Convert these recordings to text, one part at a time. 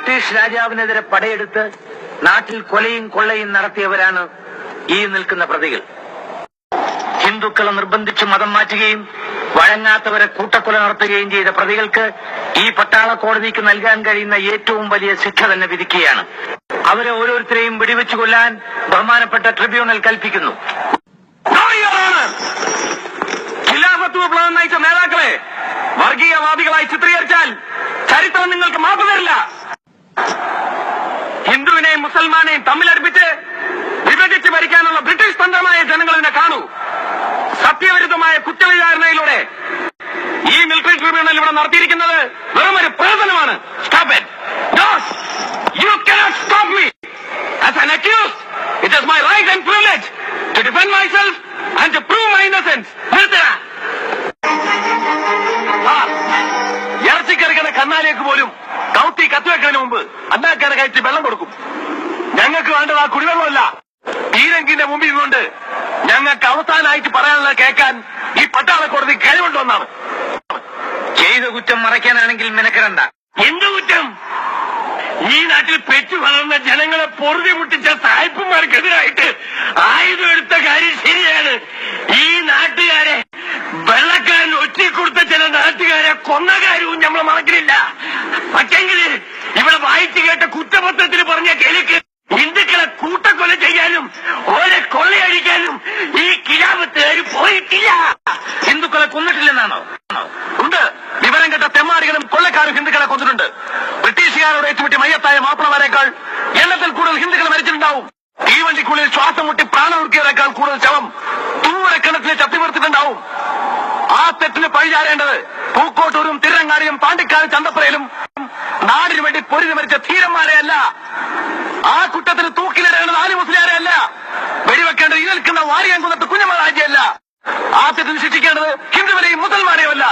British രാജാവിനെതിരെ പടയെടുത്ത് നാട്ടിൽ കൊലയും കൊള്ളയും നടത്തിയവരാണ് ഈ നിൽക്കുന്ന പ്രതികൾ. ഹിന്ദുക്കളെ നിർബന്ധിച്ച് മതം മാറ്റുകയും വഴങ്ങാത്തവരെ കൂട്ടക്കൊല നടത്തുകയും ചെയ്ത പ്രതികൾക്ക് ഈ പട്ടാള കോടതിക്ക് നൽകാൻ കഴിയുന്ന ഏറ്റവും വലിയ ശിക്ഷ തന്നെ വിധിക്കുകയാണ്. അവരെ ഓരോരുത്തരെയും വെടിവെച്ചു കൊല്ലാൻ ബഹുമാനപ്പെട്ട ട്രിബ്യൂണൽ കൽപ്പിക്കുന്നു. ഖിലാഫത്ത് വിപ്ലവം നയിച്ച നേതാക്കളെ വർഗീയവാദികളായി ചിത്രീകരിച്ചാൽ ചരിത്രം നിങ്ങൾക്ക് മാപ്പ് തരില്ല. ഹിന്ദുവിനെയും മുസൽമാനെയും തമ്മിലടുപ്പിച്ച് വിഭജിച്ച് ഭരിക്കാനുള്ള ബ്രിട്ടീഷ് തന്ത്രമായ ജനങ്ങൾ ഇതിനെ കാണൂ. സത്യവിരുദ്ധമായ കുറ്റവിചാരണയിലൂടെ ഈ മിലിറ്ററി ട്രിബ്യൂണൽ ഇവിടെ നടത്തിയിരിക്കുന്നത് വെറുമൊരു പ്രഹസനമാണ്. Stop it. No, you cannot stop me. As an accused, it is my right and privilege to defend myself and to prove my innocence. ഇറച്ചിക്കറിക്കണ കന്നാലേക്ക് പോലും കൗത്തി കത്തിവെക്കുന്നതിന് മുമ്പ് അന്നാക്കാരെ കയറ്റി വെള്ളം കൊടുക്കും. ഞങ്ങൾക്ക് വേണ്ടത് ആ കുടിവെള്ളമല്ല. ഈരങ്കിന്റെ മുമ്പിൽ നിന്നുകൊണ്ട് ഞങ്ങൾക്ക് അവസാനമായിട്ട് പറയാനുള്ളത് കേൾക്കാൻ ഈ പട്ടാള കോടതി കഴിവുണ്ടോന്നാണ്. ചെയ്ത കുറ്റം മറയ്ക്കാനാണെങ്കിൽ മെനക്കെടണ്ട. എന്ത് കുറ്റം? ഈ നാട്ടിൽ പെറ്റു വളർന്ന ജനങ്ങളെ പൊറുതി മുട്ടിച്ച സായിപ്പുമാർക്കെതിരായിട്ട് ആയുധം എടുത്ത കാര്യം ശരിയാണ്. ഈ നാട്ടുകാരെ വെള്ളക്കാരൻ ഒറ്റിക്കൊടുത്ത ചില നാട്ടുകാരെ കൊന്ന കാര്യവും നമ്മൾ മറക്കലില്ല. പക്ഷെങ്കിൽ ഇവിടെ വായിച്ചു കേട്ട കുറ്റപത്രത്തിൽ പറഞ്ഞ കേൾക്ക് ഹിന്ദുക്കളെ കൂട്ടക്കൊല ചെയ്യാനും ഓരെ കൊള്ളയടിക്കാനും ഈ ഖിലാഫത്തുകാർ പോയിട്ടില്ല. ഹിന്ദുക്കളെ കൊന്നിട്ടില്ലെന്നാണോ? ഉണ്ട്. വിവരം കേട്ട തെമ്മാടികളും കൊള്ളക്കാരും ഹിന്ദുക്കളെ കൊന്നിട്ടുണ്ട്. ബ്രിട്ടീഷുകാരോട് ഏറ്റുമുട്ടി മയ്യത്തായ മാപ്പിളമാരെക്കാൾ എണ്ണത്തിൽ കൂടുതൽ ഹിന്ദുക്കൾ മരിച്ചിട്ടുണ്ടാവും. തീവണ്ടിക്കുള്ളിൽ ശ്വാസം മുട്ടി പ്രാണമുറുക്കിയവരെക്കാൾ കൂടുതൽ ശവം തൂവരക്കണക്കിന് ചത്തിമർത്തിട്ടുണ്ടാവും. ആ തെറ്റിന് പഴിചാരേണ്ടത് പൂക്കോട്ടൂരും തിരങ്ങാടിയും പാണ്ടിക്കാട് ചന്തപ്പുരയിലും നാടിനു വേണ്ടി പൊരിഞ്ഞു മരിച്ച ധീരന്മാരെയല്ല. ആ കുറ്റത്തിന് തൂക്കിലിടേണ്ടത് ആലി മുസ്ലിയാരെ അല്ല. വെടിവെക്കേണ്ടത് ഈ നിൽക്കുന്ന വാരിയാൻകുന്നത്ത് കുഞ്ഞമ്മരാജിയല്ല. ആ തെറ്റിന് ശിക്ഷിക്കേണ്ടത് ഹിന്ദുവിനെയും മുസൽമാനെയും അല്ല.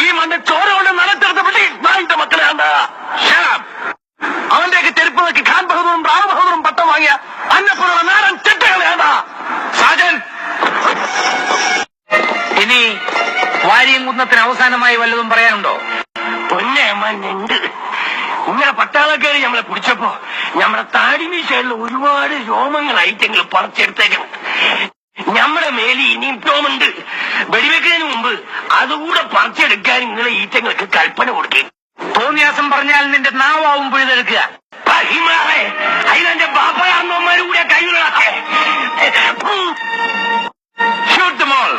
ഈ മണ്ണ് ചോര കൊണ്ട് നടത്തെടുത്ത ബ്രിട്ടീഷ് മക്കളെയാണ്. അവന്റെയൊക്കെ ചെരുപ്പ് നോക്കി ഖാൻ ബഹദൂറും റാം ബഹദൂറും പട്ടം വാങ്ങിയ അന്നപ്പുറമുള്ള നാടൻ ചെട്ടകളെയാണ്. സാജൻ, ഇനി വാരിയംകുന്നത്തിന് അവസാനമായി വല്ലതും പറയാനുണ്ടോ? പൊന്നേമ്മണ്ട്. ഇങ്ങനെ പട്ടാളക്കാര് നമ്മളെ പിടിച്ചപ്പോ നമ്മുടെ താടിമീശയിലുള്ള ഒരുപാട് രോമങ്ങളായിട്ട് ഞങ്ങൾ പറിച്ചെടുത്തേക്കണം. നമ്മുടെ മേലി ഇനിയും രോമുണ്ട്. വെടിവെക്കുന്നതിന് മുമ്പ് അതുകൂടെ പറിച്ചെടുക്കാൻ നിങ്ങളെ ഈറ്റങ്ങൾക്ക് കൽപ്പന കൊടുക്കുക. തോന്നിയാസം പറഞ്ഞാൽ നിന്റെ നാവാവും പിഴുതെടുക്കുക. പഹിമാറെ അതിനെന്റെ ബാപ്പയാർന്നവന്മാരും കൂടെ കഴിയുന്ന ഷൂട്ട് ദം ഓൾ.